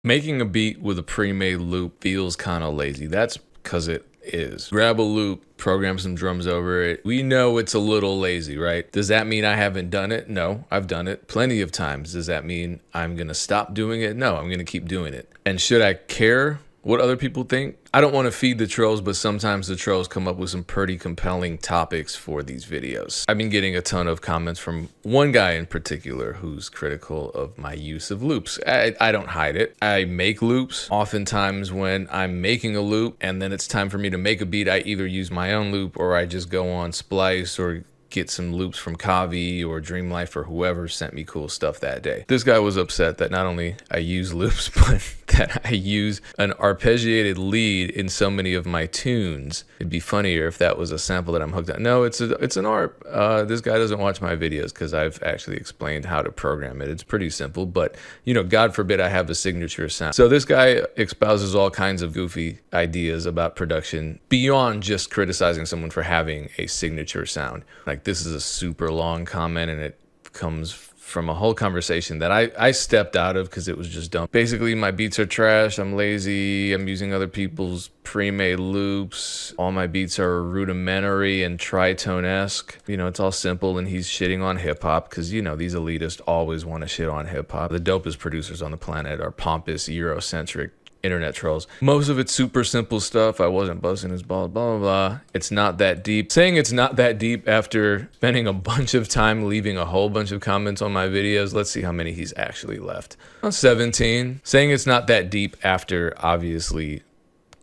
Making a beat with a pre-made loop feels kind of lazy. That's because it is. Grab a loop, program some drums over it. We know it's a little lazy, right? Does that mean I haven't done it? No, I've done it plenty of times. Does that mean I'm going to stop doing it? No, I'm going to keep doing it. And should I care what other people think? I don't want to feed the trolls, but sometimes the trolls come up with some pretty compelling topics for these videos. I've been getting a ton of comments from one guy in particular who's critical of my use of loops. I don't hide it. I make loops. Oftentimes when I'm making a loop and then it's time for me to make a beat, I either use my own loop or I just go on Splice or get some loops from Kavi or Dreamlife or whoever sent me cool stuff that day. This guy was upset that not only I use loops, but that I use an arpeggiated lead in so many of my tunes. It'd be funnier if that was a sample that I'm hooked on. No, it's an ARP. This guy doesn't watch my videos because I've actually explained how to program it. It's pretty simple, but you know, God forbid I have a signature sound. So this guy espouses all kinds of goofy ideas about production beyond just criticizing someone for having a signature sound. Like, this is a super long comment and it comes from a whole conversation that I stepped out of because it was just dumb. Basically, my beats are trash, I'm lazy, I'm using other people's pre-made loops, all my beats are rudimentary and tritone-esque. You know, it's all simple, and he's shitting on hip-hop because, you know, these elitists always want to shit on hip-hop. The dopest producers on the planet are pompous, Eurocentric internet trolls. Most of it's super simple stuff. I wasn't busting his balls, blah, blah, blah. It's not that deep. Saying it's not that deep after spending a bunch of time leaving a whole bunch of comments on my videos. Let's see how many he's actually left. 17. Saying it's not that deep after obviously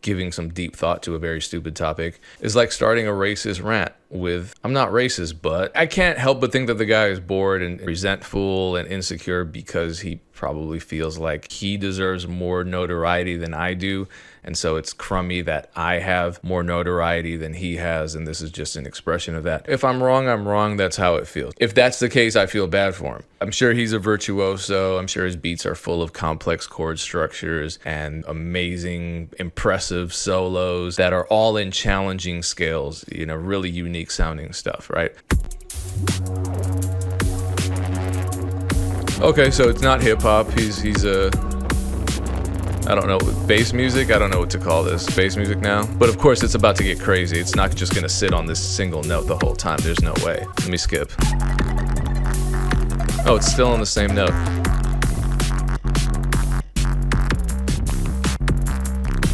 giving some deep thought to a very stupid topic is like starting a racist rant with, I'm not racist, but I can't help but think that the guy is bored and resentful and insecure because he probably feels like he deserves more notoriety than I do. And so it's crummy that I have more notoriety than he has. And this is just an expression of that. If I'm wrong, I'm wrong. That's how it feels. If that's the case, I feel bad for him. I'm sure he's a virtuoso. I'm sure his beats are full of complex chord structures and amazing, impressive solos that are all in challenging scales, you know, really unique sounding stuff, right? Okay, so it's not hip hop. He's a, I don't know, bass music? I don't know what to call this. Bass music now? But of course it's about to get crazy. It's not just gonna sit on this single note the whole time. There's no way. Let me skip. Oh, it's still on the same note.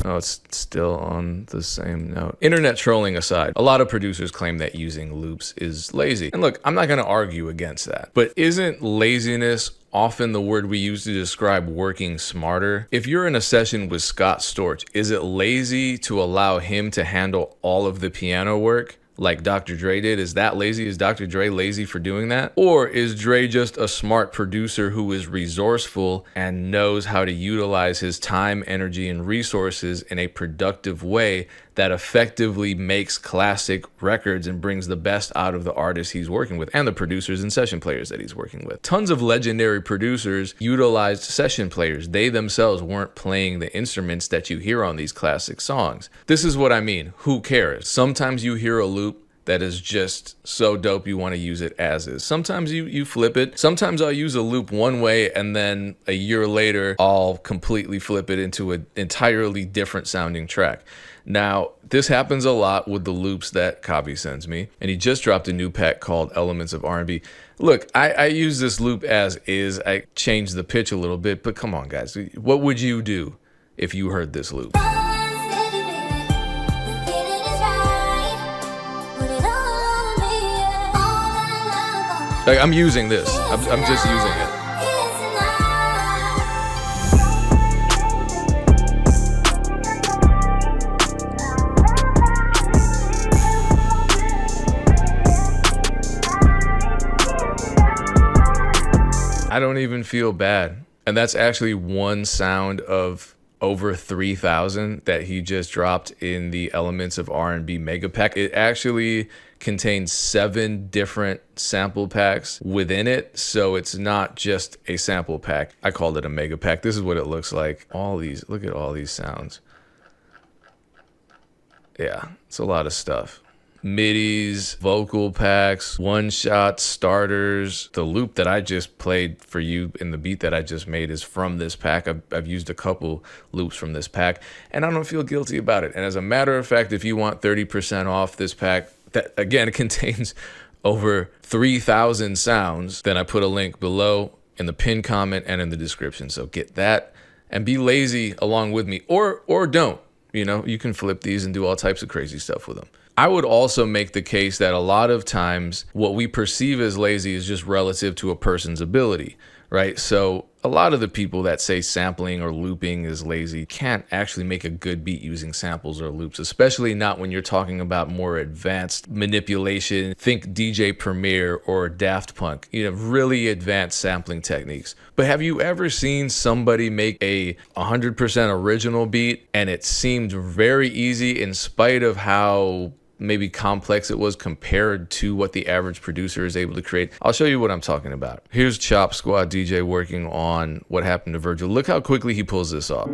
Oh, it's still on the same note. Internet trolling aside, a lot of producers claim that using loops is lazy. And look, I'm not gonna argue against that. But isn't laziness often the word we use to describe working smarter? If you're in a session with Scott Storch, is it lazy to allow him to handle all of the piano work like Dr. Dre did? Is that lazy? Is Dr. Dre lazy for doing that? Or is Dre just a smart producer who is resourceful and knows how to utilize his time, energy, and resources in a productive way that effectively makes classic records and brings the best out of the artists he's working with and the producers and session players that he's working with? Tons of legendary producers utilized session players. They themselves weren't playing the instruments that you hear on these classic songs. This is what I mean. Who cares? Sometimes you hear a loop that is just so dope you want to use it as is. Sometimes you flip it. Sometimes I'll use a loop one way and then a year later I'll completely flip it into an entirely different sounding track. Now, this happens a lot with the loops that Kavi sends me, and he just dropped a new pack called Elements of R&B. Look, I use this loop as is. I changed the pitch a little bit, but come on, guys. What would you do if you heard this loop? Like, I'm using this. I'm just using it. I don't even feel bad. And that's actually one sound of over 3,000 that he just dropped in the Elements of R&B Mega Pack. It actually contains 7 different sample packs within it, so it's not just a sample pack. I called it a Mega Pack. This is what it looks like. Look at all these sounds. Yeah, it's a lot of stuff. midis, vocal packs, one-shot starters. The loop that I just played for you in the beat that I just made is from this pack. I've used a couple loops from this pack, and I don't feel guilty about it. And as a matter of fact, if you want 30% off this pack, that again contains over 3,000 sounds, then I put a link below in the pinned comment and in the description. So get that and be lazy along with me, or don't. You know, you can flip these and do all types of crazy stuff with them. I would also make the case that a lot of times what we perceive as lazy is just relative to a person's ability, right? So a lot of the people that say sampling or looping is lazy can't actually make a good beat using samples or loops, especially not when you're talking about more advanced manipulation. Think DJ Premier or Daft Punk, you know, really advanced sampling techniques. But have you ever seen somebody make a 100% original beat and it seemed very easy in spite of how maybe complex it was compared to what the average producer is able to create? I'll show you what I'm talking about. Here's Chop Squad DJ working on What Happened to Virgil. Look how quickly he pulls this off.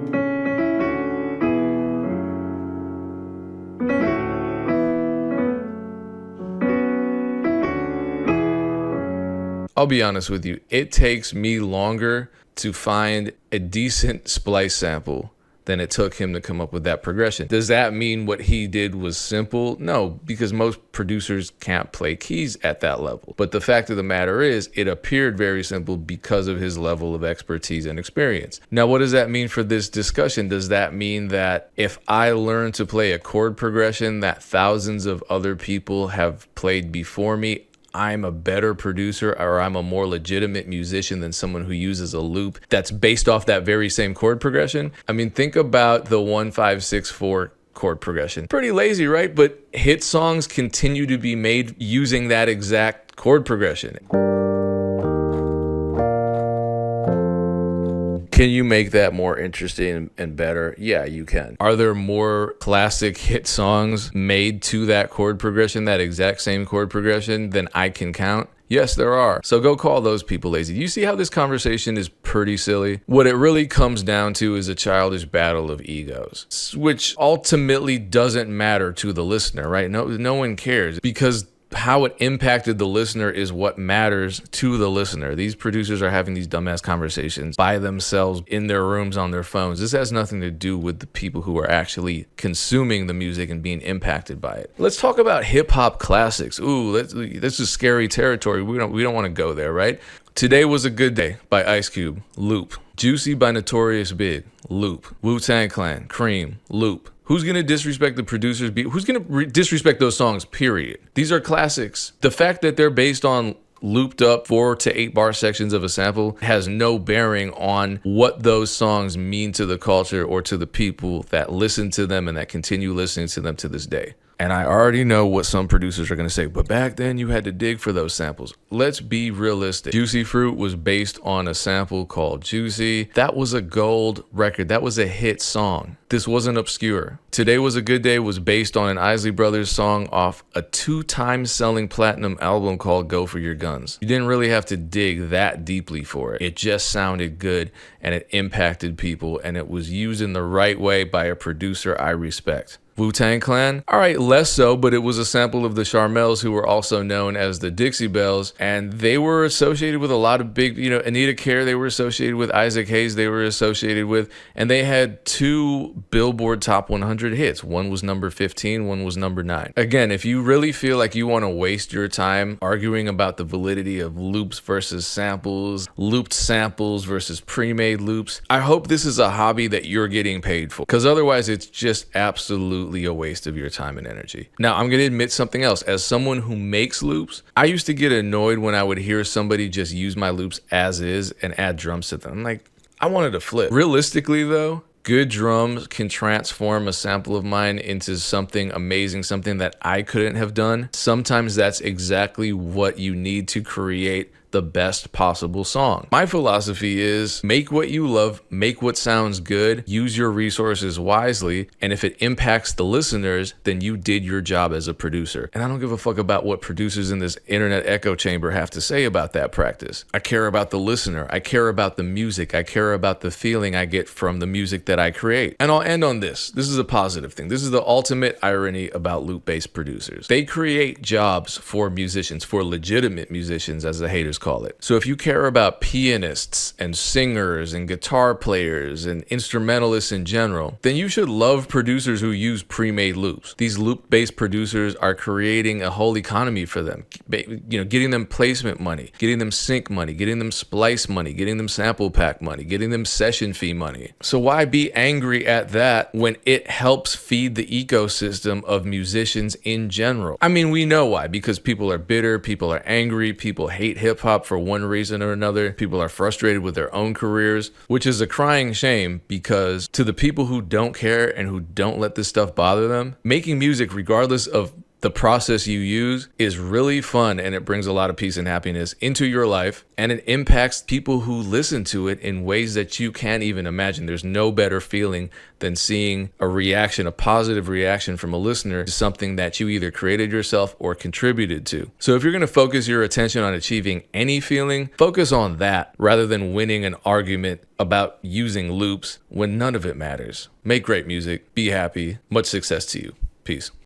I'll be honest with you, it takes me longer to find a decent splice sample than it took him to come up with that progression. Does that mean what he did was simple? No, because most producers can't play keys at that level. But the fact of the matter is, it appeared very simple because of his level of expertise and experience. Now, what does that mean for this discussion? Does that mean that if I learn to play a chord progression that thousands of other people have played before me, I'm a better producer, or I'm a more legitimate musician than someone who uses a loop that's based off that very same chord progression? I mean, think about the 1-5-6-4 chord progression. Pretty lazy, right? But hit songs continue to be made using that exact chord progression. Can you make that more interesting and better? Yeah, you can. Are there more classic hit songs made to that chord progression, that exact same chord progression, than I can count? Yes, there are. So go call those people lazy. You see how this conversation is pretty silly? What it really comes down to is a childish battle of egos, which ultimately doesn't matter to the listener, right? No one cares, because how it impacted the listener is what matters to the listener. These producers are having these dumbass conversations by themselves in their rooms on their phones. This has nothing to do with the people who are actually consuming the music and being impacted by it. Let's talk about hip hop classics. Ooh, this is scary territory. We don't want to go there, right? Today Was a Good Day by Ice Cube, loop. Juicy by Notorious Big, loop. Wu-Tang Clan, Cream, loop. Who's going to disrespect the producer's beat? Who's going to disrespect those songs, period? These are classics. The fact that they're based on looped up 4 to 8 bar sections of a sample has no bearing on what those songs mean to the culture or to the people that listen to them and that continue listening to them to this day. And I already know what some producers are going to say, but back then you had to dig for those samples. Let's be realistic. Juicy Fruit was based on a sample called Juicy. That was a gold record. That was a hit song. This wasn't obscure. Today Was a Good Day was based on an Isley Brothers song off a 2-time selling platinum album called Go For Your Guns. You didn't really have to dig that deeply for it. It just sounded good and it impacted people, and it was used in the right way by a producer I respect. Wu-Tang Clan? All right, less so, but it was a sample of the Charmels, who were also known as the Dixie Bells, and they were associated with a lot of big, Anita Kerr, they were associated with, Isaac Hayes, they were associated with, and they had 2 Billboard Top 100 hits. One was number 15, one was number 9. Again, if you really feel like you want to waste your time arguing about the validity of loops versus samples, looped samples versus pre-made loops, I hope this is a hobby that you're getting paid for, because otherwise it's just absolutely a waste of your time and energy. Now, I'm going to admit something else. As someone who makes loops, I used to get annoyed when I would hear somebody just use my loops as is and add drums to them. I'm like, I wanted to flip. Realistically, though, good drums can transform a sample of mine into something amazing, something that I couldn't have done. Sometimes that's exactly what you need to create the best possible song. My philosophy is make what you love, make what sounds good, use your resources wisely, and if it impacts the listeners, then you did your job as a producer. And I don't give a fuck about what producers in this internet echo chamber have to say about that practice. I care about the listener. I care about the music. I care about the feeling I get from the music that I create. And I'll end on this. This is a positive thing. This is the ultimate irony about loop-based producers. They create jobs for musicians, for legitimate musicians, as the haters call it. So if you care about pianists and singers and guitar players and instrumentalists in general, then you should love producers who use pre-made loops. These loop-based producers are creating a whole economy for them, getting them placement money, getting them sync money, getting them splice money, getting them sample pack money, getting them session fee money. So why be angry at that when it helps feed the ecosystem of musicians in general? I mean, we know why, because people are bitter, people are angry, people hate hip hop for one reason or another. People are frustrated with their own careers, which is a crying shame, because to the people who don't care and who don't let this stuff bother them, making music, regardless of the process you use, is really fun, and it brings a lot of peace and happiness into your life, and it impacts people who listen to it in ways that you can't even imagine. There's no better feeling than seeing a reaction, a positive reaction from a listener to something that you either created yourself or contributed to. So if you're going to focus your attention on achieving any feeling, focus on that rather than winning an argument about using loops when none of it matters. Make great music, be happy, much success to you. Peace.